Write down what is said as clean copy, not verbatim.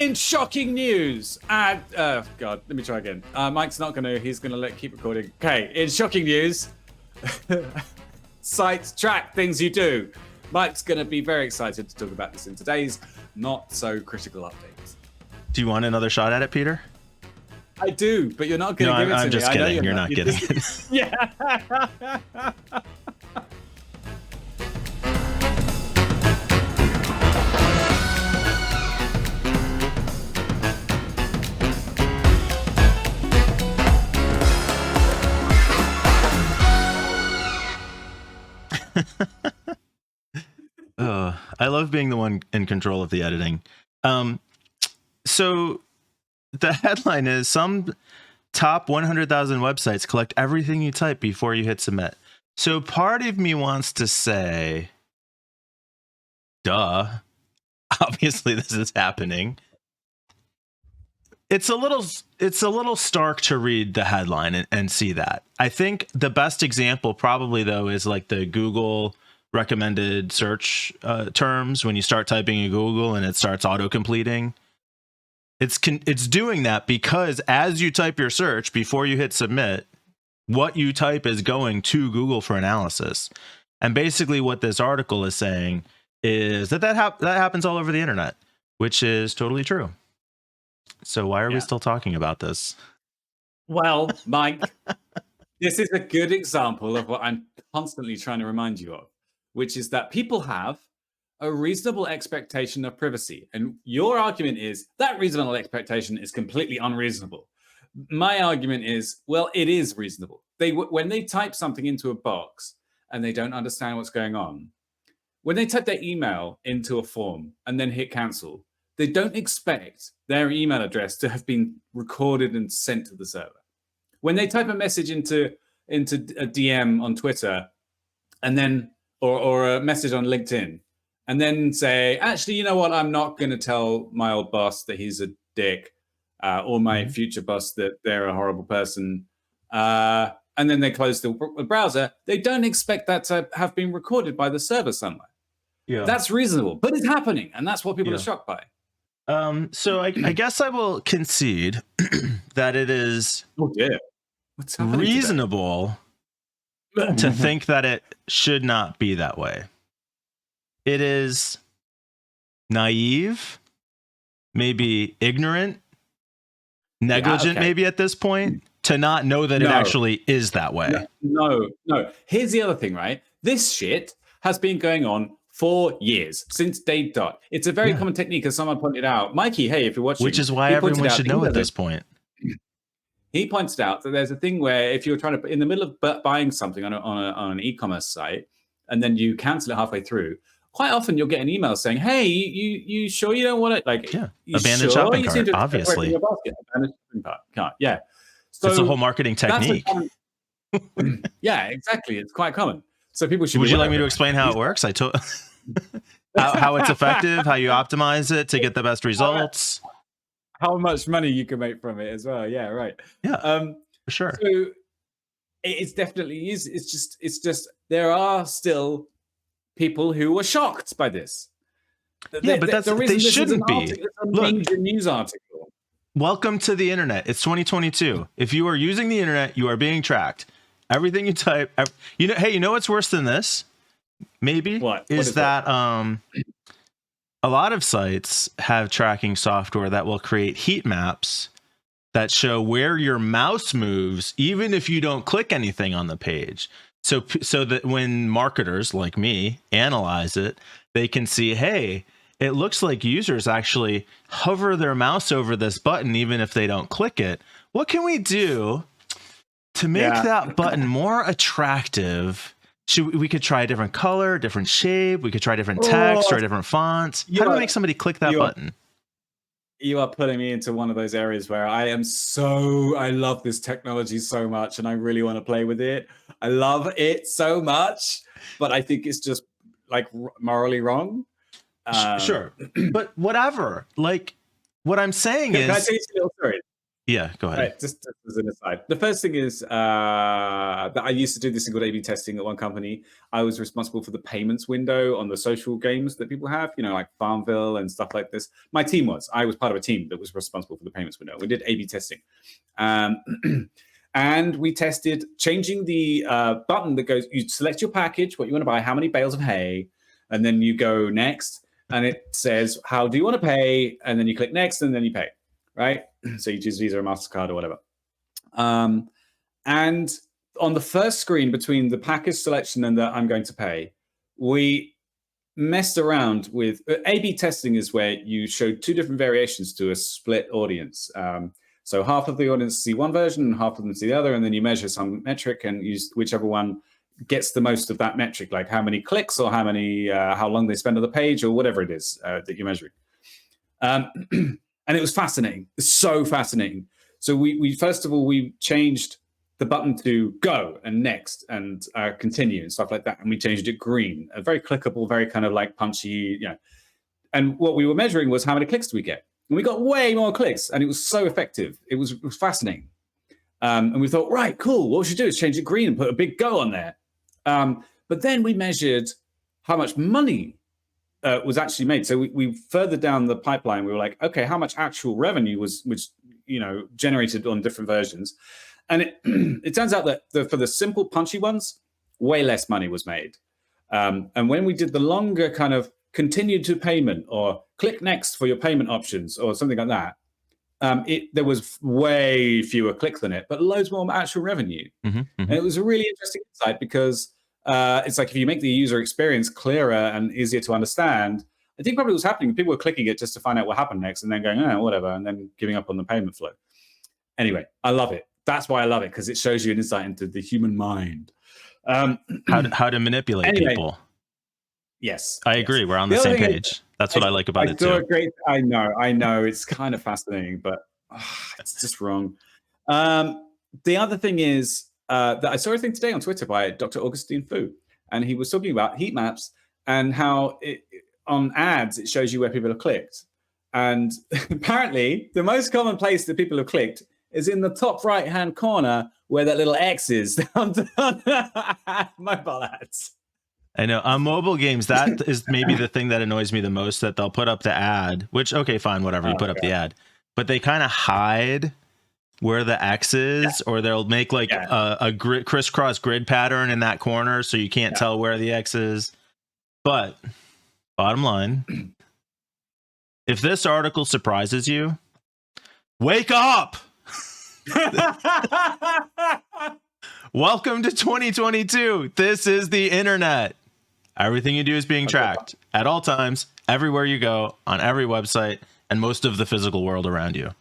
In shocking news, God, let me try again. Mike's not gonna. He's gonna keep recording. Okay. In shocking news, sites track things you do. Mike's gonna be very excited to talk about this in today's not so critical updates. Do you want another shot at it, Peter? I do, but you're not gonna give it to me. I'm just kidding. You're not getting it. Yeah. I love being the one in control of the editing. So the headline is some top 100,000 websites collect everything you type before you hit submit. So part of me wants to say, duh, obviously this is happening. It's a little stark to read the headline and see that. I think the best example probably though is like the Google recommended search terms. When you start typing in Google and it starts auto completing, it's doing that because as you type your search before you hit submit, what you type is going to Google for analysis. And basically what this article is saying is that happens all over the internet, which is totally true. So why are we still talking about this? Well, Mike, this is a good example of what I'm constantly trying to remind you of, which is that people have a reasonable expectation of privacy. And your argument is that reasonable expectation is completely unreasonable. My argument is, well, it is reasonable. When they type something into a box and they don't understand what's going on, when they type their email into a form and then hit cancel, they don't expect their email address to have been recorded and sent to the server. When they type a message into a DM on Twitter and then or a message on LinkedIn, and then say, actually, you know what? I'm not going to tell my old boss that he's a dick, or my future boss that they're a horrible person. And then they close the browser. They don't expect that to have been recorded by the server somewhere. Yeah, that's reasonable, but it's happening, and that's what people are shocked by. So I guess I will concede that it is reasonable to think that it should not be that way. It is naive, maybe ignorant, negligent, maybe at this point, to not know that it actually is that way. No. Here's the other thing, right? This shit has been going on for years, since day dot. It's a very common technique, as somemeone pointed out. Mikey, hey, if you're watching. Which is why everyone should know at this point. He pointed out that there's a thing where if you're trying to, in the middle of buying something on an e-commerce site, and then you cancel it halfway through, quite often you'll get an email saying, "Hey, you sure you don't want it?" Like, abandoned shopping cart, obviously. Yeah. So it's a whole marketing technique. Yeah, exactly. It's quite common. So people should. Would you like me to explain how it works? I told how it's effective, how you optimize it to get the best results, how much money you can make from it as well. Yeah, right. Yeah, for sure. So it's definitely is. It's just there are still people who are shocked by this. Yeah, but that's the reason. They shouldn't be. It's a major news article. Welcome to the internet. It's 2022. If you are using the internet, you are being tracked. Everything you type, hey, you know what's worse than this? Maybe what is that? A lot of sites have tracking software that will create heat maps that show where your mouse moves, even if you don't click anything on the page. So that when marketers like me analyze it, they can see, hey, it looks like users actually hover their mouse over this button, even if they don't click it. What can we do to make that button more attractive? We could try a different color, different shape. We could try different text or different fonts. How do we make somebody click that button? You are putting me into one of those areas where I love this technology so much and I really want to play with it. I love it so much, but I think it's just like morally wrong. Sure. But whatever. Like what I'm saying is, can I tell you a little story? Yeah, go ahead. Right, just as an aside. The first thing is that I used to do this thing called A/B testing at one company. I was responsible for the payments window on the social games that people have, like Farmville and stuff like this. My team was. I was part of a team that was responsible for the payments window. We did A/B testing. And we tested changing the button that goes, you select your package, what you want to buy, how many bales of hay, and then you go next, and it says, how do you want to pay? And then you click next, and then you pay. Right? So you choose Visa or MasterCard or whatever. And on the first screen between the package selection and the I'm going to pay, we messed around with A/B testing is where you show two different variations to a split audience. So half of the audience see one version and half of them see the other, and then you measure some metric and use whichever one gets the most of that metric, like how many clicks or how long they spend on the page or whatever it is that you're measuring. And it was fascinating. It's so fascinating. So we first of all, we changed the button to go and next and continue and stuff like that. And we changed it green, a very clickable, very kind of like punchy, And what we were measuring was how many clicks do we get? And we got way more clicks, and it was so effective. It was fascinating. And we thought, right, cool. What we should do is change it green and put a big go on there. But then we measured how much money was actually made. So we further down the pipeline, we were like, okay, how much actual revenue was generated on different versions? And it turns out that for the simple punchy ones, way less money was made. And when we did the longer kind of continue to payment or click next for your payment options or something like that, there was way fewer clicks than it, but loads more actual revenue. And it was a really interesting insight because it's like if you make the user experience clearer and easier to understand, I think probably what's happening, people were clicking it just to find out what happened next and then going, oh, whatever, and then giving up on the payment flow. Anyway, I love it. That's why I love it, because it shows you an insight into the human mind. How to manipulate people. Yes. I agree. We're on the same page. That's what I like about it too. I know. It's kind of fascinating, but it's just wrong. The other thing is, that I saw a thing today on Twitter by Dr. Augustine Fu, and he was talking about heat maps and how on ads it shows you where people have clicked. And apparently the most common place that people have clicked is in the top right-hand corner where that little X is on mobile ads. I know. On mobile games, that is maybe the thing that annoys me the most, that they'll put up the ad, which, okay, fine, whatever, you put up the ad, but they kind of hide where the X is, or they'll make like a crisscross grid pattern in that corner so you can't tell where the X is. But bottom line, if this article surprises you, wake up! Welcome to 2022. This is the internet. Everything you do is being tracked at all times, everywhere you go, on every website, and most of the physical world around you.